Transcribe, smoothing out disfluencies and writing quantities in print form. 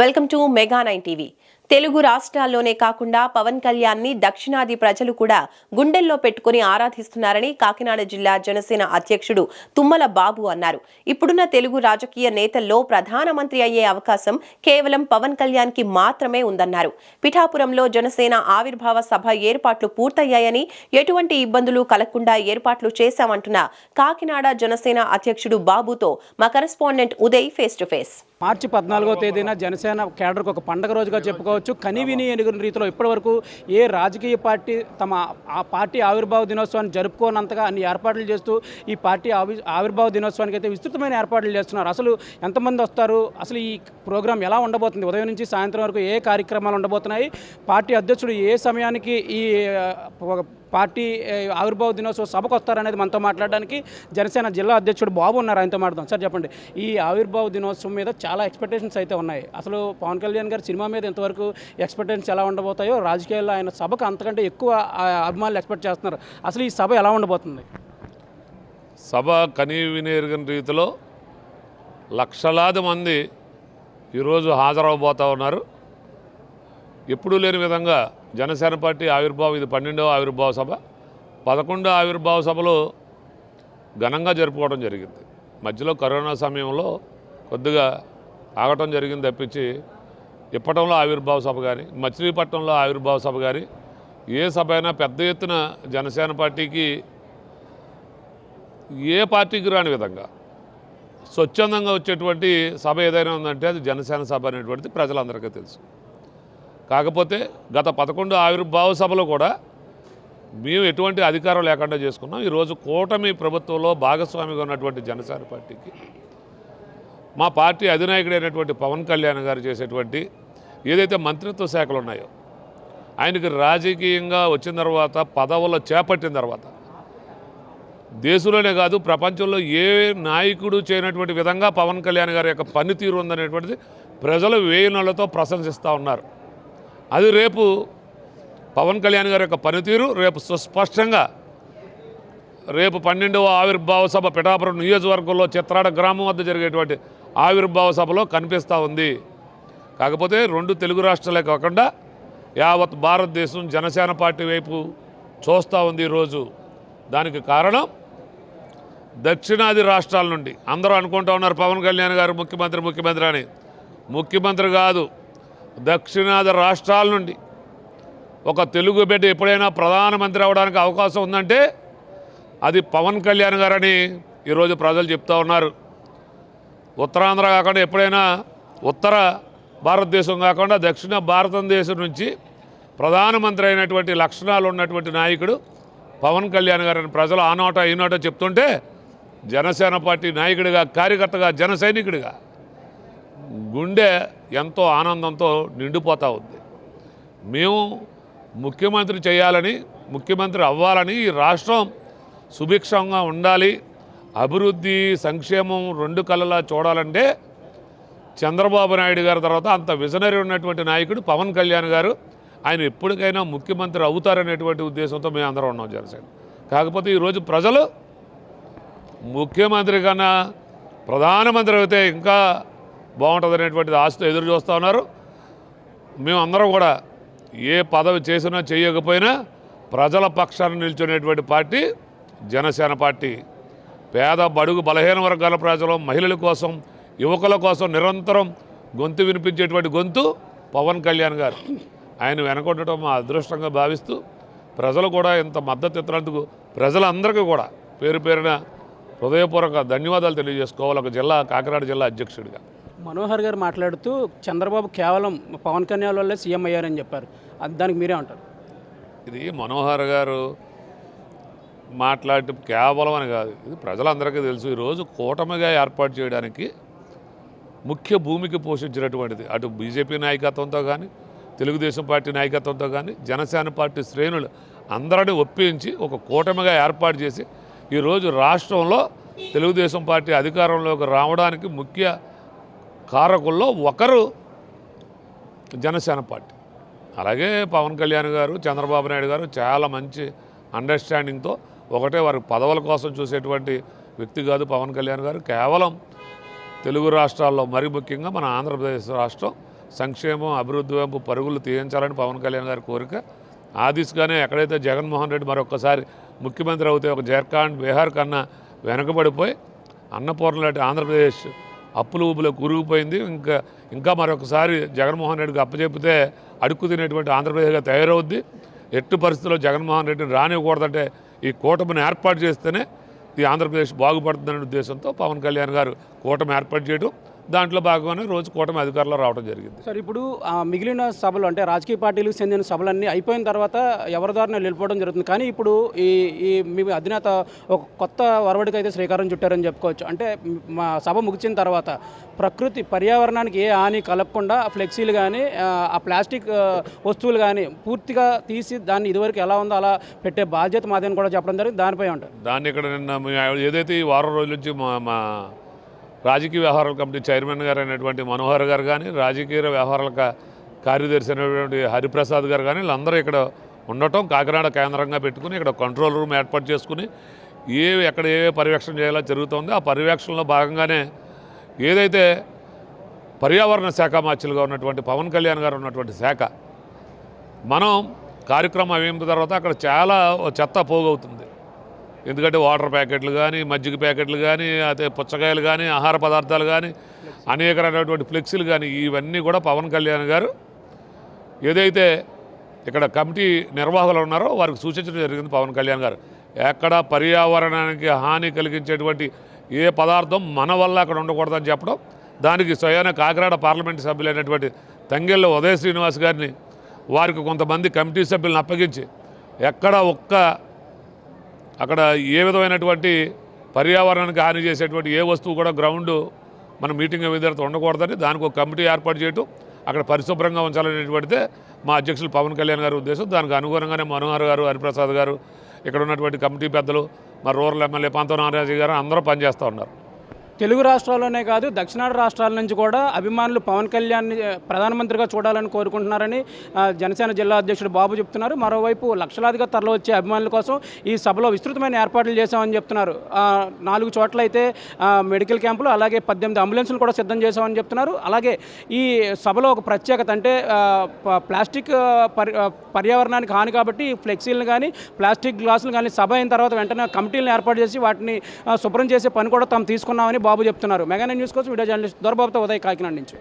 Welcome to mega 9 TV. Telugu రాష్ట్రాల్లోనే కాకుండా పవన్ కళ్యాణ్ని దక్షిణాది ప్రజలు కూడా గుండెల్లో పెట్టుకుని ఆరాధిస్తున్నారని కాకినాడ జిల్లా జనసేన అధ్యక్షుడు తుమ్మల బాబు అన్నారు. ఇప్పుడున్న తెలుగు రాజకీయ నేతల్లో ప్రధానమంత్రి అయ్యే అవకాశం కేవలం పవన్ కళ్యాణ్కి మాత్రమే ఉందన్నారు. పిఠాపురంలో జనసేన ఆవిర్భావ సభ ఏర్పాట్లు పూర్తయ్యాయని, ఎటువంటి ఇబ్బందులు కలగకుండా ఏర్పాట్లు చేశామంటున్న కాకినాడ జనసేన అధ్యక్షుడు బాబుతో మా correspondent Uday face to face. March 14వ తేదీన జనసేన కేడర్కు ఒక పండగ రోజుగా చెప్పుకోవచ్చు. కనివిని ఎనుగుని రీతిలో ఇప్పటివరకు ఏ రాజకీయ పార్టీ ఆ పార్టీ ఆవిర్భావ దినోత్సవాన్ని జరుపుకోనంతగా అన్ని ఏర్పాట్లు చేస్తూ ఈ పార్టీ ఆవిర్భావ దినోత్సవానికి అయితే విస్తృతమైన ఏర్పాట్లు చేస్తున్నారు. అసలు ఎంతమంది వస్తారు, అసలు ఈ ప్రోగ్రాం ఎలా ఉండబోతుంది, ఉదయం నుంచి సాయంత్రం వరకు ఏ కార్యక్రమాలు ఉండబోతున్నాయి, పార్టీ అధ్యక్షుడు ఏ సమయానికి ఈ పార్టీ ఆవిర్భావ దినోత్సవ సభకు వస్తారనేది మనతో మాట్లాడడానికి జనసేన జిల్లా అధ్యక్షుడు బాబు ఉన్నారు. ఆయనతో మాట్లాడదాం. సార్ చెప్పండి, ఈ ఆవిర్భావ దినోత్సవం మీద చాలా ఎక్స్పెక్టేషన్స్ అయితే ఉన్నాయి. అసలు పవన్ కళ్యాణ్ గారి సినిమా మీద ఎంతవరకు ఎక్స్పెక్టేషన్స్ ఎలా ఉండబోతాయో, రాజకీయాల్లో ఆయన సభకు అంతకంటే ఎక్కువ అభిమానులు ఎక్స్పెక్ట్ చేస్తున్నారు. అసలు ఈ సభ ఎలా ఉండబోతుంది? సభ కనీవినేరుగని రీతిలో లక్షలాది మంది ఈరోజు హాజరవబోతూ ఉన్నారు. ఎప్పుడూ లేని విధంగా జనసేన పార్టీ ఆవిర్భావం, ఇది 12వ ఆవిర్భావ సభ. 11వ ఆవిర్భావ సభలో ఘనంగా జరుపుకోవడం జరిగింది. మధ్యలో కరోనా సమయంలో కొద్దిగా ఆగటం జరిగింది తప్పించి, ఇప్పటంలో ఆవిర్భావ సభ కానీ, మచిలీపట్నంలో ఆవిర్భావ సభ కానీ, ఏ సభ అయినా పెద్ద ఎత్తున జనసేన పార్టీకి ఏ పార్టీకి రాని విధంగా స్వచ్ఛందంగా వచ్చేటువంటి సభ ఏదైనా ఉందంటే అది జనసేన సభ అనేటువంటిది ప్రజలందరికీ తెలుసు. కాకపోతే గత 11వ ఆవిర్భావ సభలో కూడా మేము ఎటువంటి అధికారం లేకుండా చేసుకున్నాం. ఈరోజు కూటమి ప్రభుత్వంలో భాగస్వామిగా ఉన్నటువంటి జనసేన పార్టీకి మా పార్టీ అధినాయకుడైనటువంటి పవన్ కళ్యాణ్ గారు చేసేటువంటి ఏదైతే మంత్రిత్వ శాఖలు ఉన్నాయో, ఆయనకి రాజకీయంగా వచ్చిన తర్వాత పదవులు చేపట్టిన తర్వాత దేశంలోనే కాదు ప్రపంచంలో ఏ నాయకుడు చేయనటువంటి విధంగా పవన్ కళ్యాణ్ గారి యొక్క పనితీరు ఉందనేటువంటిది ప్రజలు వేయునలతో ప్రశంసిస్తూ ఉన్నారు. అది రేపు పవన్ కళ్యాణ్ గారి యొక్క పనితీరు రేపు సుస్పష్టంగా రేపు 12వ ఆవిర్భావ సభ పిఠాపురం నియోజకవర్గంలో చిత్రాడ గ్రామం వద్ద జరిగేటువంటి ఆవిర్భావ సభలో కనిపిస్తూ ఉంది. కాకపోతే 2 తెలుగు రాష్ట్రాలే కాకుండా యావత్ భారతదేశం జనసేన పార్టీ వైపు చూస్తూ ఉంది ఈరోజు. దానికి కారణం దక్షిణాది రాష్ట్రాల నుండి అందరూ అనుకుంటూ ఉన్నారు పవన్ కళ్యాణ్ గారు ముఖ్యమంత్రి అని. ముఖ్యమంత్రి కాదు, దక్షిణాది రాష్ట్రాల నుండి ఒక తెలుగు బిడ్డ ఎప్పుడైనా ప్రధానమంత్రి అవ్వడానికి అవకాశం ఉందంటే అది పవన్ కళ్యాణ్ గారని ఈరోజు ప్రజలు చెప్తూ ఉన్నారు. ఉత్తరాంధ్ర కాకుండా ఎప్పుడైనా ఉత్తర భారతదేశం కాకుండా దక్షిణ భారతదేశం నుంచి ప్రధానమంత్రి అయినటువంటి లక్షణాలు ఉన్నటువంటి నాయకుడు పవన్ కళ్యాణ్ గారని ప్రజలు ఆ నోట ఈ నోట చెప్తుంటే జనసేన పార్టీ నాయకుడిగా, కార్యకర్తగా, జన సైనికుడిగా గుండె ఎంతో ఆనందంతో నిండిపోతూ ఉంది. మేము ముఖ్యమంత్రి చేయాలని, ముఖ్యమంత్రి అవ్వాలని, ఈ రాష్ట్రం సుభిక్షంగా ఉండాలి, అభివృద్ధి సంక్షేమం 2 కళ్ళలా చూడాలంటే చంద్రబాబు నాయుడు గారి తర్వాత అంత విజనరీ ఉన్నటువంటి నాయకుడు పవన్ కళ్యాణ్ గారు. ఆయన ఎప్పటికైనా ముఖ్యమంత్రి అవుతారనేటువంటి ఉద్దేశంతో మేము అందరం ఉన్నాం జనసేన. కాకపోతే ఈరోజు ప్రజలు ముఖ్యమంత్రి కన్నా ప్రధానమంత్రి అయితే ఇంకా బాగుంటుంది అనేటువంటిది ఆశతో ఎదురు చూస్తూ ఉన్నారు. మేమందరం కూడా ఏ పదవి చేసినా చేయకపోయినా ప్రజల పక్షాన నిల్చునేటువంటి పార్టీ జనసేన పార్టీ. పేద బడుగు బలహీన వర్గాల ప్రజలు, మహిళల కోసం, యువకుల కోసం నిరంతరం గొంతు వినిపించేటువంటి గొంతు పవన్ కళ్యాణ్ గారు. ఆయన వెనకొట్టడం మా అదృష్టంగా భావిస్తూ ప్రజలు కూడా ఇంత మద్దతు ఇచ్చినందుకు ప్రజలందరికీ కూడా పేరు పేరున హృదయపూర్వక ధన్యవాదాలు తెలియజేసుకోవాలి ఒక కాకినాడ జిల్లా అధ్యక్షుడిగా. మనోహర్ గారు మాట్లాడుతూ చంద్రబాబు కేవలం పవన్ కళ్యాణ్ వల్లే సీఎం అయ్యారని చెప్పారు. దానికి మీరే అంటారు? ఇది మనోహర్ గారు మాట్లాడటం కేవలం అని కాదు, ఇది ప్రజలందరికీ తెలుసు. ఈరోజు కూటమిగా ఏర్పాటు చేయడానికి ముఖ్య భూమికి పోషించినటువంటిది అటు బీజేపీ నాయకత్వంతో కానీ, తెలుగుదేశం పార్టీ నాయకత్వంతో కానీ, జనసేన పార్టీ శ్రేణులు అందరినీ ఒప్పించి ఒక కూటమిగా ఏర్పాటు చేసి ఈరోజు రాష్ట్రంలో తెలుగుదేశం పార్టీ అధికారంలోకి రావడానికి ముఖ్య కారకుల్లో ఒకరు జనసేన పార్టీ. అలాగే పవన్ కళ్యాణ్ గారు, చంద్రబాబు నాయుడు గారు చాలా మంచి అండర్స్టాండింగ్తో ఒకటే వారి పదవుల కోసం చూసేటువంటి వ్యక్తి కాదు పవన్ కళ్యాణ్ గారు. కేవలం తెలుగు రాష్ట్రాల్లో, మరి ముఖ్యంగా మన ఆంధ్రప్రదేశ్ రాష్ట్రం సంక్షేమం అభివృద్ధి వైపు పరుగులు తీయించాలని పవన్ కళ్యాణ్ గారి కోరిక. ఆ దిశగానే ఎక్కడైతే జగన్మోహన్ రెడ్డి మరొకసారి ముఖ్యమంత్రి అవుతే ఒక జార్ఖండ్ బీహార్ కన్నా వెనకబడిపోయి అన్నపూర్ణ లాంటి ఆంధ్రప్రదేశ్ అప్పులు ఊపులో కూరుకుపోయింది. ఇంకా మరొకసారి జగన్మోహన్ రెడ్డికి అప్పచెప్పితే అడుక్కు తినేటువంటి ఆంధ్రప్రదేశ్గా తయారవుద్ది. ఎట్టి పరిస్థితుల్లో జగన్మోహన్ రెడ్డిని రానివ్వకూడదంటే ఈ కూటమిని ఏర్పాటు చేస్తేనే ఈ ఆంధ్రప్రదేశ్ బాగుపడుతుందనే ఉద్దేశంతో పవన్ కళ్యాణ్ గారు కూటమి ఏర్పాటు చేయడం, దాంట్లో భాగంగానే రోజు కూటమి అధికారంలో రావడం జరిగింది. సార్, ఇప్పుడు మిగిలిన సభలు అంటే రాజకీయ పార్టీలకు చెందిన సభలన్నీ అయిపోయిన తర్వాత ఎవరి ద్వారా వెళ్ళిపోవడం జరుగుతుంది. కానీ ఇప్పుడు ఈ మీ అధినేత ఒక కొత్త వరవడికి అయితే శ్రీకారం చుట్టారని చెప్పుకోవచ్చు. అంటే మా సభ ముగిసిన తర్వాత ప్రకృతి పర్యావరణానికి ఏ హాని కలగకుండా ఫ్లెక్సీలు కానీ ఆ ప్లాస్టిక్ వస్తువులు కానీ పూర్తిగా తీసి దాన్ని ఇదివరకు ఎలా ఉందో అలా పెట్టే బాధ్యత మాదని కూడా చెప్పడం జరిగింది. దానిపై ఉంటారు. దాన్ని ఇక్కడ నిన్న ఏదైతే ఈ వారం రోజుల నుంచి మా రాజకీయ వ్యవహారాల కమిటీ చైర్మన్ గారు అయినటువంటి మనోహర్ గారు కానీ, రాజకీయ వ్యవహారాల కార్యదర్శి అయినటువంటి హరిప్రసాద్ గారు కానీ వీళ్ళందరూ ఇక్కడ ఉండటం, కాకినాడ కేంద్రంగా పెట్టుకుని ఇక్కడ కంట్రోల్ రూమ్ ఏర్పాటు చేసుకుని ఎక్కడ ఏ పర్యవేక్షణ చేయాలో జరుగుతుంది. ఆ పర్యవేక్షణలో భాగంగానే ఏదైతే పర్యావరణ శాఖ మార్చులుగా ఉన్నటువంటి పవన్ కళ్యాణ్ గారు ఉన్నటువంటి శాఖ, మనం కార్యక్రమం అయిన తర్వాత అక్కడ చాలా చెత్త పోగవుతుంది. ఎందుకంటే వాటర్ ప్యాకెట్లు కానీ, మజ్జిగ ప్యాకెట్లు కానీ, అదే పుచ్చకాయలు కానీ, ఆహార పదార్థాలు కానీ, అనేక రకమైనటువంటి ఫ్లెక్సీలు కానీ ఇవన్నీ కూడా పవన్ కళ్యాణ్ గారు ఏదైతే ఇక్కడ కమిటీ నిర్వాహకులు ఉన్నారో వారికి సూచించడం జరిగింది. పవన్ కళ్యాణ్ గారు ఎక్కడ పర్యావరణానికి హాని కలిగించేటువంటి ఏ పదార్థం మన వల్ల అక్కడ ఉండకూడదని చెప్పడం, దానికి స్వయాన కాకినాడ పార్లమెంటు సభ్యులైనటువంటి తంగెళ్ళ ఉదయ శ్రీనివాస్ గారిని వారికి కొంతమంది కమిటీ సభ్యులను అప్పగించి అక్కడ ఏ విధమైనటువంటి పర్యావరణానికి హాని చేసేటువంటి ఏ వస్తువు కూడా గ్రౌండ్ మన మీటింగ్ విధానం ఉండకూడదని దానికి ఒక కమిటీ ఏర్పాటు చేయటం, అక్కడ పరిశుభ్రంగా ఉంచాలనేటువంటిదే మా అధ్యక్షులు పవన్ కళ్యాణ్ గారి ఉద్దేశం. దానికి అనుగుణంగానే మనోహర్ గారు, హరిప్రసాద్ గారు, ఇక్కడ ఉన్నటువంటి కమిటీ పెద్దలు, మా రూరల్ ఎమ్మెల్యే పంతో నారాజీ గారు అందరూ పనిచేస్తూ ఉన్నారు. తెలుగు రాష్ట్రాల్లోనే కాదు దక్షిణాది రాష్ట్రాల నుంచి కూడా అభిమానులు పవన్ కళ్యాణ్ని ప్రధానమంత్రిగా చూడాలని కోరుకుంటున్నారని జనసేన జిల్లా అధ్యక్షుడు బాబు చెప్తున్నారు. మరోవైపు లక్షలాదిగా తరలివచ్చే అభిమానుల కోసం ఈ సభలో విస్తృతమైన ఏర్పాట్లు చేశామని చెప్తున్నారు. 4 చోట్ల అయితే మెడికల్ క్యాంపులు, అలాగే 18 అంబులెన్సులు కూడా సిద్ధం చేశామని చెప్తున్నారు. అలాగే ఈ సభలో ఒక ప్రత్యేకత అంటే ప్లాస్టిక్ పర్యావరణానికి హాని కాబట్టి ఫ్లెక్సీలను కానీ, ప్లాస్టిక్ గ్లాసులు కానీ సభ అయిన తర్వాత వెంటనే కమిటీలను ఏర్పాటు చేసి వాటిని శుభ్రం చేసే పని కూడా తాము తీసుకున్నామని బాబు చెప్తున్నారు. మెగా న్యూస్ కోసం వీడియో జర్నలిస్ట్ దొరబాబుతో ఉదయ్, కాకినాడ నుంచి.